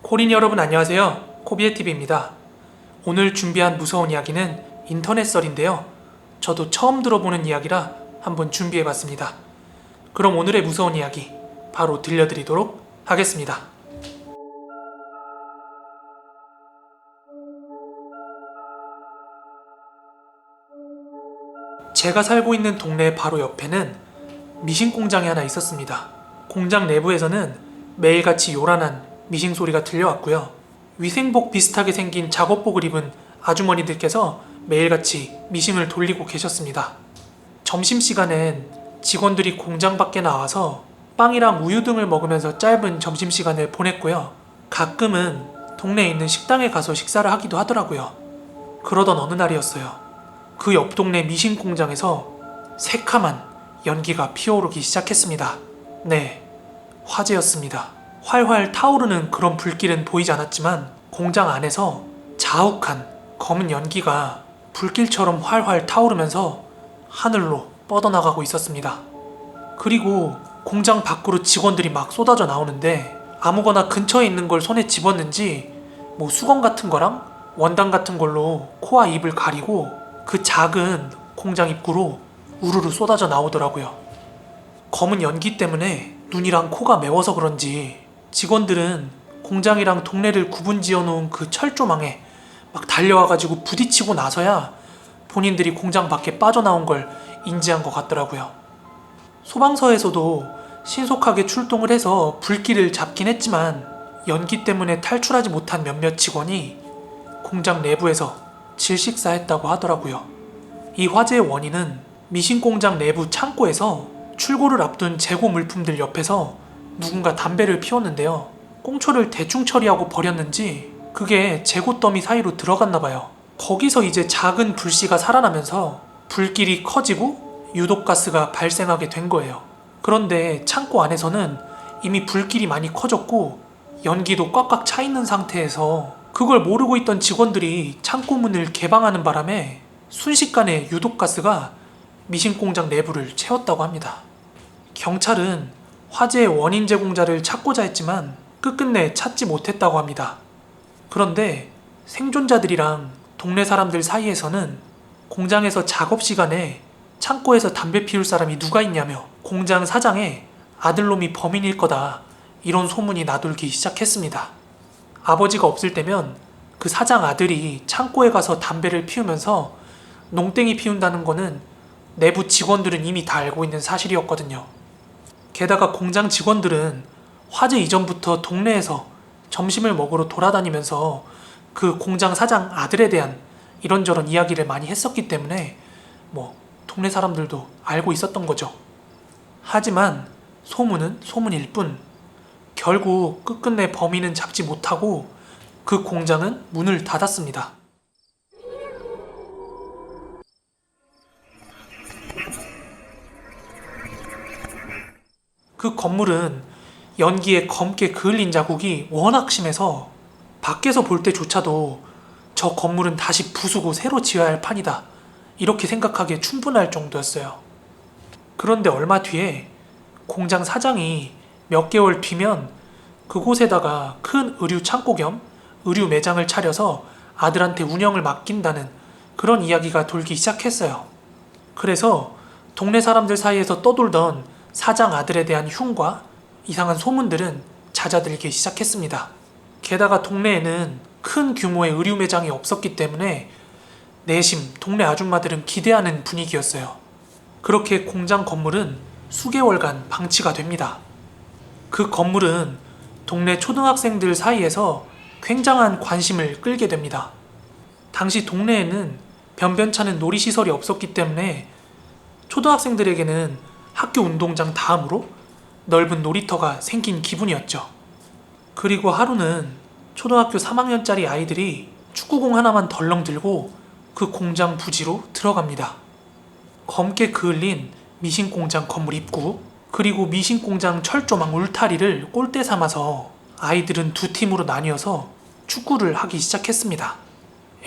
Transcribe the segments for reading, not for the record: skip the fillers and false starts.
코린 여러분 안녕하세요. 코비에TV입니다. 오늘 준비한 무서운 이야기는 인터넷 썰인데요. 저도 처음 들어보는 이야기라 한번 준비해봤습니다. 그럼 오늘의 무서운 이야기 바로 들려드리도록 하겠습니다. 제가 살고 있는 동네 바로 옆에는 미싱 공장이 하나 있었습니다. 공장 내부에서는 매일같이 요란한 미싱 소리가 들려왔고요. 위생복 비슷하게 생긴 작업복을 입은 아주머니들께서 매일같이 미싱을 돌리고 계셨습니다. 점심시간엔 직원들이 공장 밖에 나와서 빵이랑 우유 등을 먹으면서 짧은 점심시간을 보냈고요. 가끔은 동네에 있는 식당에 가서 식사를 하기도 하더라고요. 그러던 어느 날이었어요. 그 옆 동네 미싱 공장에서 새카만 연기가 피어오르기 시작했습니다. 네, 화재였습니다. 활활 타오르는 그런 불길은 보이지 않았지만 공장 안에서 자욱한 검은 연기가 불길처럼 활활 타오르면서 하늘로 뻗어나가고 있었습니다. 그리고 공장 밖으로 직원들이 막 쏟아져 나오는데 아무거나 근처에 있는 걸 손에 집었는지 뭐 수건 같은 거랑 원단 같은 걸로 코와 입을 가리고 그 작은 공장 입구로 우르르 쏟아져 나오더라고요. 검은 연기 때문에 눈이랑 코가 매워서 그런지 직원들은 공장이랑 동네를 구분 지어 놓은 그 철조망에 막 달려와가지고 부딪히고 나서야 본인들이 공장 밖에 빠져나온 걸 인지한 것 같더라고요. 소방서에서도 신속하게 출동을 해서 불길을 잡긴 했지만 연기 때문에 탈출하지 못한 몇몇 직원이 공장 내부에서 질식사했다고 하더라고요. 이 화재의 원인은 미싱 공장 내부 창고에서 출고를 앞둔 재고 물품들 옆에서 누군가 담배를 피웠는데요. 꽁초를 대충 처리하고 버렸는지 그게 재고 더미 사이로 들어갔나 봐요. 거기서 이제 작은 불씨가 살아나면서 불길이 커지고 유독가스가 발생하게 된 거예요. 그런데 창고 안에서는 이미 불길이 많이 커졌고 연기도 꽉꽉 차 있는 상태에서 그걸 모르고 있던 직원들이 창고 문을 개방하는 바람에 순식간에 유독가스가 미싱 공장 내부를 채웠다고 합니다. 경찰은 화재의 원인 제공자를 찾고자 했지만 끝끝내 찾지 못했다고 합니다. 그런데 생존자들이랑 동네 사람들 사이에서는 공장에서 작업 시간에 창고에서 담배 피울 사람이 누가 있냐며 공장 사장의 아들놈이 범인일 거다 이런 소문이 나돌기 시작했습니다. 아버지가 없을 때면 그 사장 아들이 창고에 가서 담배를 피우면서 농땡이 피운다는 거는 내부 직원들은 이미 다 알고 있는 사실이었거든요. 게다가 공장 직원들은 화재 이전부터 동네에서 점심을 먹으러 돌아다니면서 그 공장 사장 아들에 대한 이런저런 이야기를 많이 했었기 때문에 동네 사람들도 알고 있었던 거죠. 하지만 소문은 소문일 뿐 결국 끝끝내 범인은 잡지 못하고 그 공장은 문을 닫았습니다. 그 건물은 연기에 검게 그을린 자국이 워낙 심해서 밖에서 볼 때조차도 저 건물은 다시 부수고 새로 지어야 할 판이다 이렇게 생각하기에 충분할 정도였어요. 그런데 얼마 뒤에 공장 사장이 몇 개월 뒤면 그곳에다가 큰 의류 창고 겸 의류 매장을 차려서 아들한테 운영을 맡긴다는 그런 이야기가 돌기 시작했어요. 그래서 동네 사람들 사이에서 떠돌던 사장 아들에 대한 흉과 이상한 소문들은 잦아들기 시작했습니다. 게다가 동네에는 큰 규모의 의류 매장이 없었기 때문에 내심 동네 아줌마들은 기대하는 분위기였어요. 그렇게 공장 건물은 수개월간 방치가 됩니다. 그 건물은 동네 초등학생들 사이에서 굉장한 관심을 끌게 됩니다. 당시 동네에는 변변찮은 놀이시설이 없었기 때문에 초등학생들에게는 학교 운동장 다음으로 넓은 놀이터가 생긴 기분이었죠. 그리고 하루는 초등학교 3학년짜리 아이들이 축구공 하나만 덜렁 들고 그 공장 부지로 들어갑니다. 검게 그을린 미싱 공장 건물 입구 그리고 미싱 공장 철조망 울타리를 꼴대 삼아서 아이들은 두 팀으로 나뉘어서 축구를 하기 시작했습니다.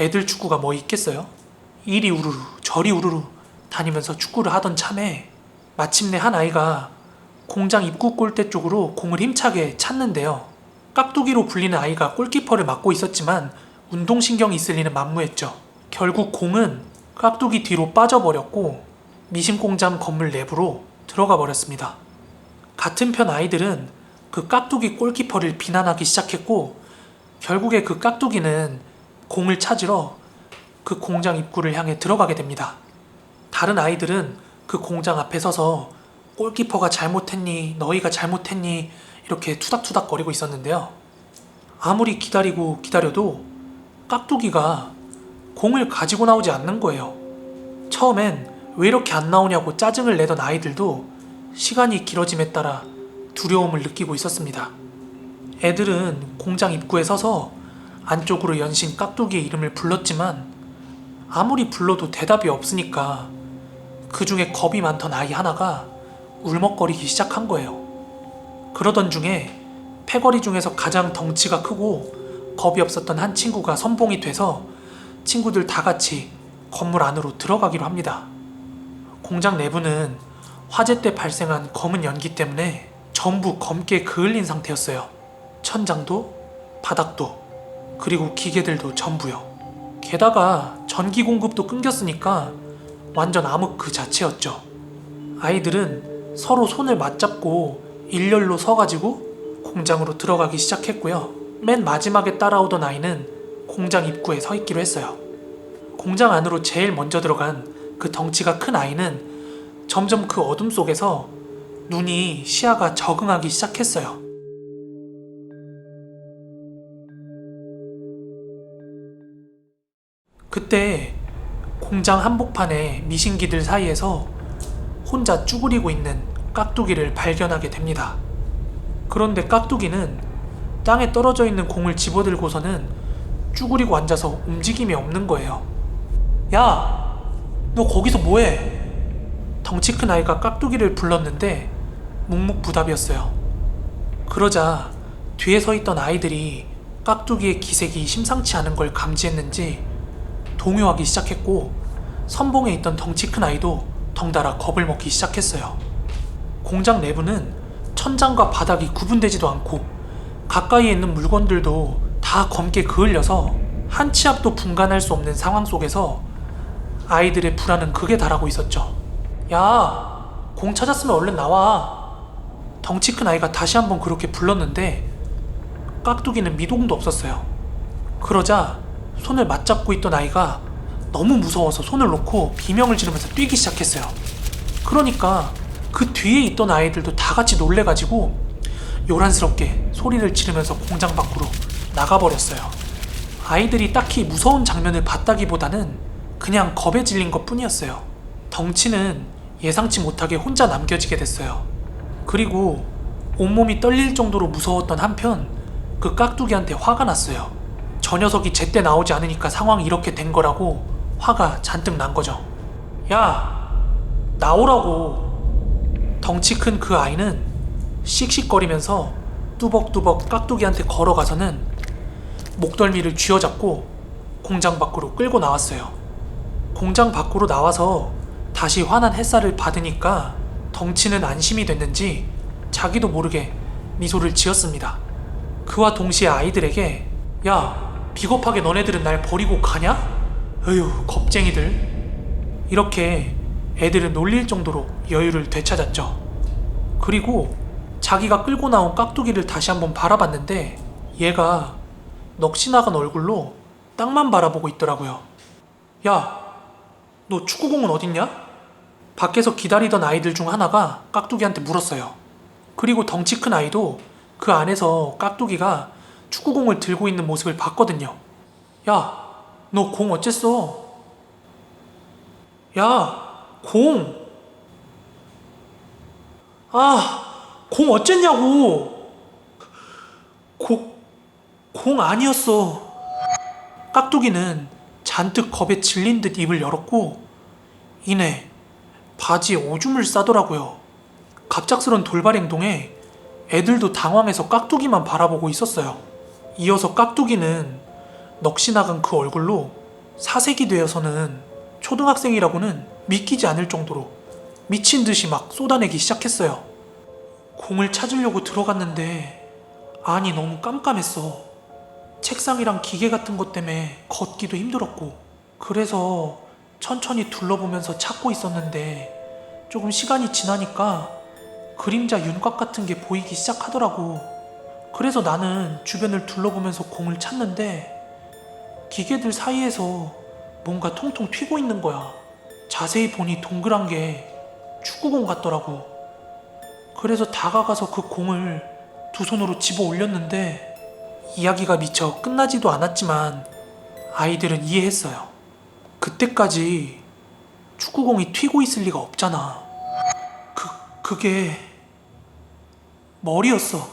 애들 축구가 뭐 있겠어요? 이리 우르르 저리 우르르 다니면서 축구를 하던 참에 마침내 한 아이가 공장 입구 골대 쪽으로 공을 힘차게 찼는데요. 깍두기로 불리는 아이가 골키퍼를 맡고 있었지만 운동신경이 있을 리는 만무했죠. 결국 공은 깍두기 뒤로 빠져버렸고 미신공장 건물 내부로 들어가 버렸습니다. 같은 편 아이들은 그 깍두기 골키퍼를 비난하기 시작했고 결국에 그 깍두기는 공을 찾으러 그 공장 입구를 향해 들어가게 됩니다. 다른 아이들은 그 공장 앞에 서서 골키퍼가 잘못했니? 너희가 잘못했니? 이렇게 투닥투닥거리고 있었는데요. 아무리 기다리고 기다려도 깍두기가 공을 가지고 나오지 않는 거예요. 처음엔 왜 이렇게 안 나오냐고 짜증을 내던 아이들도 시간이 길어짐에 따라 두려움을 느끼고 있었습니다. 애들은 공장 입구에 서서 안쪽으로 연신 깍두기의 이름을 불렀지만 아무리 불러도 대답이 없으니까 그 중에 겁이 많던 아이 하나가 울먹거리기 시작한 거예요. 그러던 중에 패거리 중에서 가장 덩치가 크고 겁이 없었던 한 친구가 선봉이 돼서 친구들 다 같이 건물 안으로 들어가기로 합니다. 공장 내부는 화재 때 발생한 검은 연기 때문에 전부 검게 그을린 상태였어요. 천장도, 바닥도, 그리고 기계들도 전부요. 게다가 전기 공급도 끊겼으니까 완전 암흑 그 자체였죠. 아이들은 서로 손을 맞잡고 일렬로 서가지고 공장으로 들어가기 시작했고요. 맨 마지막에 따라오던 아이는 공장 입구에 서 있기로 했어요. 공장 안으로 제일 먼저 들어간 그 덩치가 큰 아이는 점점 그 어둠 속에서 눈이 시야가 적응하기 시작했어요. 그때 공장 한복판에 미신기들 사이에서 혼자 쭈그리고 있는 깍두기를 발견하게 됩니다. 그런데 깍두기는 땅에 떨어져 있는 공을 집어들고서는 쭈그리고 앉아서 움직임이 없는 거예요. 야! 너 거기서 뭐해? 덩치 큰 아이가 깍두기를 불렀는데 묵묵부답이었어요. 그러자 뒤에 서 있던 아이들이 깍두기의 기색이 심상치 않은 걸 감지했는지 동요하기 시작했고 선봉에 있던 덩치 큰 아이도 덩달아 겁을 먹기 시작했어요. 공장 내부는 천장과 바닥이 구분되지도 않고 가까이에 있는 물건들도 다 검게 그을려서 한 치 앞도 분간할 수 없는 상황 속에서 아이들의 불안은 극에 달하고 있었죠. 야, 공 찾았으면 얼른 나와. 덩치 큰 아이가 다시 한번 그렇게 불렀는데 깍두기는 미동도 없었어요. 그러자 손을 맞잡고 있던 아이가 너무 무서워서 손을 놓고 비명을 지르면서 뛰기 시작했어요. 그러니까 그 뒤에 있던 아이들도 다 같이 놀래가지고 요란스럽게 소리를 지르면서 공장 밖으로 나가버렸어요. 아이들이 딱히 무서운 장면을 봤다기보다는 그냥 겁에 질린 것 뿐이었어요. 덩치는 예상치 못하게 혼자 남겨지게 됐어요. 그리고 온몸이 떨릴 정도로 무서웠던 한편 그 깍두기한테 화가 났어요. 저 녀석이 제때 나오지 않으니까 상황이 이렇게 된 거라고 화가 잔뜩 난 거죠. 야, 나오라고. 덩치 큰 그 아이는 씩씩거리면서 뚜벅뚜벅 깍두기한테 걸어가서는 목덜미를 쥐어잡고 공장 밖으로 끌고 나왔어요. 공장 밖으로 나와서 다시 환한 햇살을 받으니까 덩치는 안심이 됐는지 자기도 모르게 미소를 지었습니다. 그와 동시에 아이들에게 야, 비겁하게 너네들은 날 버리고 가냐? 어휴, 겁쟁이들. 이렇게 애들은 놀릴 정도로 여유를 되찾았죠. 그리고 자기가 끌고 나온 깍두기를 다시 한번 바라봤는데 얘가 넋이 나간 얼굴로 땅만 바라보고 있더라고요. 야, 너 축구공은 어딨냐? 밖에서 기다리던 아이들 중 하나가 깍두기한테 물었어요. 그리고 덩치 큰 아이도 그 안에서 깍두기가 축구공을 들고 있는 모습을 봤거든요. 야, 너 공 어쨌어? 야, 공! 공 어쨌냐고! 공 아니었어. 깍두기는 잔뜩 겁에 질린 듯 입을 열었고 이내 바지에 오줌을 싸더라고요. 갑작스런 돌발 행동에 애들도 당황해서 깍두기만 바라보고 있었어요. 이어서 깍두기는 넋이 나간 그 얼굴로 사색이 되어서는 초등학생이라고는 믿기지 않을 정도로 미친 듯이 막 쏟아내기 시작했어요. 공을 찾으려고 들어갔는데 아니, 너무 깜깜했어. 책상이랑 기계 같은 것 때문에 걷기도 힘들었고, 그래서 천천히 둘러보면서 찾고 있었는데 조금 시간이 지나니까 그림자 윤곽 같은 게 보이기 시작하더라고. 그래서 나는 주변을 둘러보면서 공을 찾는데 기계들 사이에서 뭔가 통통 튀고 있는 거야. 자세히 보니 동그란 게 축구공 같더라고. 그래서 다가가서 그 공을 두 손으로 집어 올렸는데 이야기가 미처 끝나지도 않았지만 아이들은 이해했어요. 그때까지 축구공이 튀고 있을 리가 없잖아. 그게 머리였어.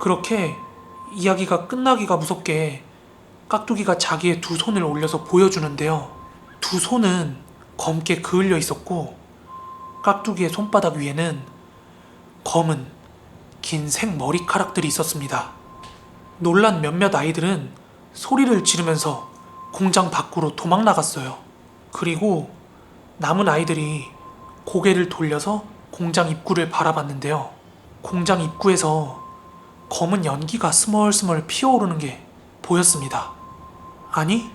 그렇게 이야기가 끝나기가 무섭게 깍두기가 자기의 두 손을 올려서 보여주는데요. 두 손은 검게 그을려 있었고 깍두기의 손바닥 위에는 검은 긴 생머리카락들이 있었습니다. 놀란 몇몇 아이들은 소리를 지르면서 공장 밖으로 도망 나갔어요. 그리고 남은 아이들이 고개를 돌려서 공장 입구를 바라봤는데요. 공장 입구에서 검은 연기가 스멀스멀 피어오르는 게 보였습니다. 아니,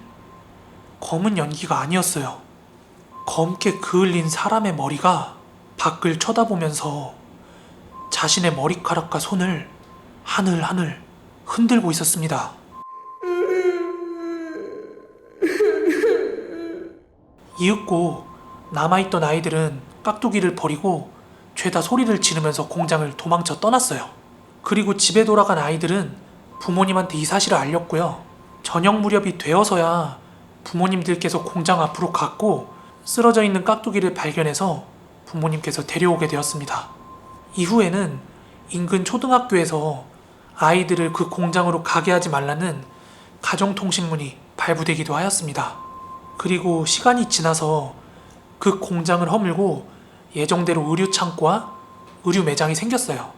검은 연기가 아니었어요. 검게 그을린 사람의 머리가 밖을 쳐다보면서 자신의 머리카락과 손을 하늘하늘 흔들고 있었습니다. 이윽고 남아있던 아이들은 깍두기를 버리고 죄다 소리를 지르면서 공장을 도망쳐 떠났어요. 그리고 집에 돌아간 아이들은 부모님한테 이 사실을 알렸고요. 저녁 무렵이 되어서야 부모님들께서 공장 앞으로 갔고 쓰러져 있는 깍두기를 발견해서 부모님께서 데려오게 되었습니다. 이후에는 인근 초등학교에서 아이들을 그 공장으로 가게 하지 말라는 가정통신문이 발부되기도 하였습니다. 그리고 시간이 지나서 그 공장을 허물고 예정대로 의류 창고와 의류 매장이 생겼어요.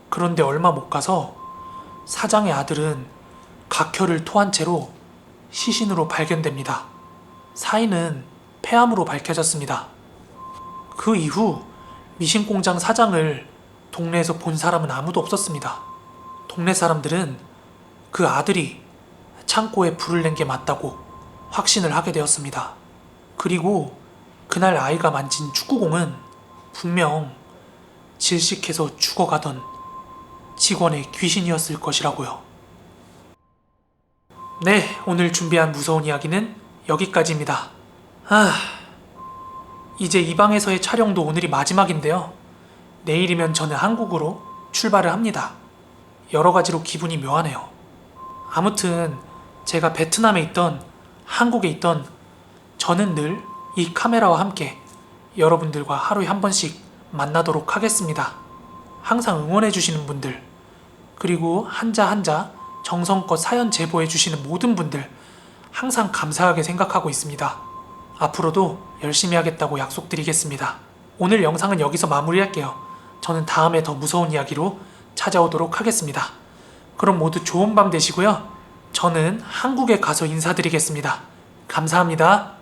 그런데 얼마 못 가서 사장의 아들은 각혈을 토한 채로 시신으로 발견됩니다. 사인은 폐암으로 밝혀졌습니다. 그 이후 미신공장 사장을 동네에서 본 사람은 아무도 없었습니다. 동네 사람들은 그 아들이 창고에 불을 낸 게 맞다고 확신을 하게 되었습니다. 그리고 그날 아이가 만진 축구공은 분명 질식해서 죽어가던 직원의 귀신이었을 것이라고요. 네, 오늘 준비한 무서운 이야기는 여기까지입니다. 이제 이 방에서의 촬영도 오늘이 마지막인데요. 내일이면 저는 한국으로 출발을 합니다. 여러 가지로 기분이 묘하네요. 아무튼 제가 베트남에 있던 한국에 있던 저는 늘 이 카메라와 함께 여러분들과 하루에 한 번씩 만나도록 하겠습니다. 항상 응원해주시는 분들, 그리고 한자 한자 정성껏 사연 제보해주시는 모든 분들 항상 감사하게 생각하고 있습니다. 앞으로도 열심히 하겠다고 약속드리겠습니다. 오늘 영상은 여기서 마무리할게요. 저는 다음에 더 무서운 이야기로 찾아오도록 하겠습니다. 그럼 모두 좋은 밤 되시고요. 저는 한국에 가서 인사드리겠습니다. 감사합니다.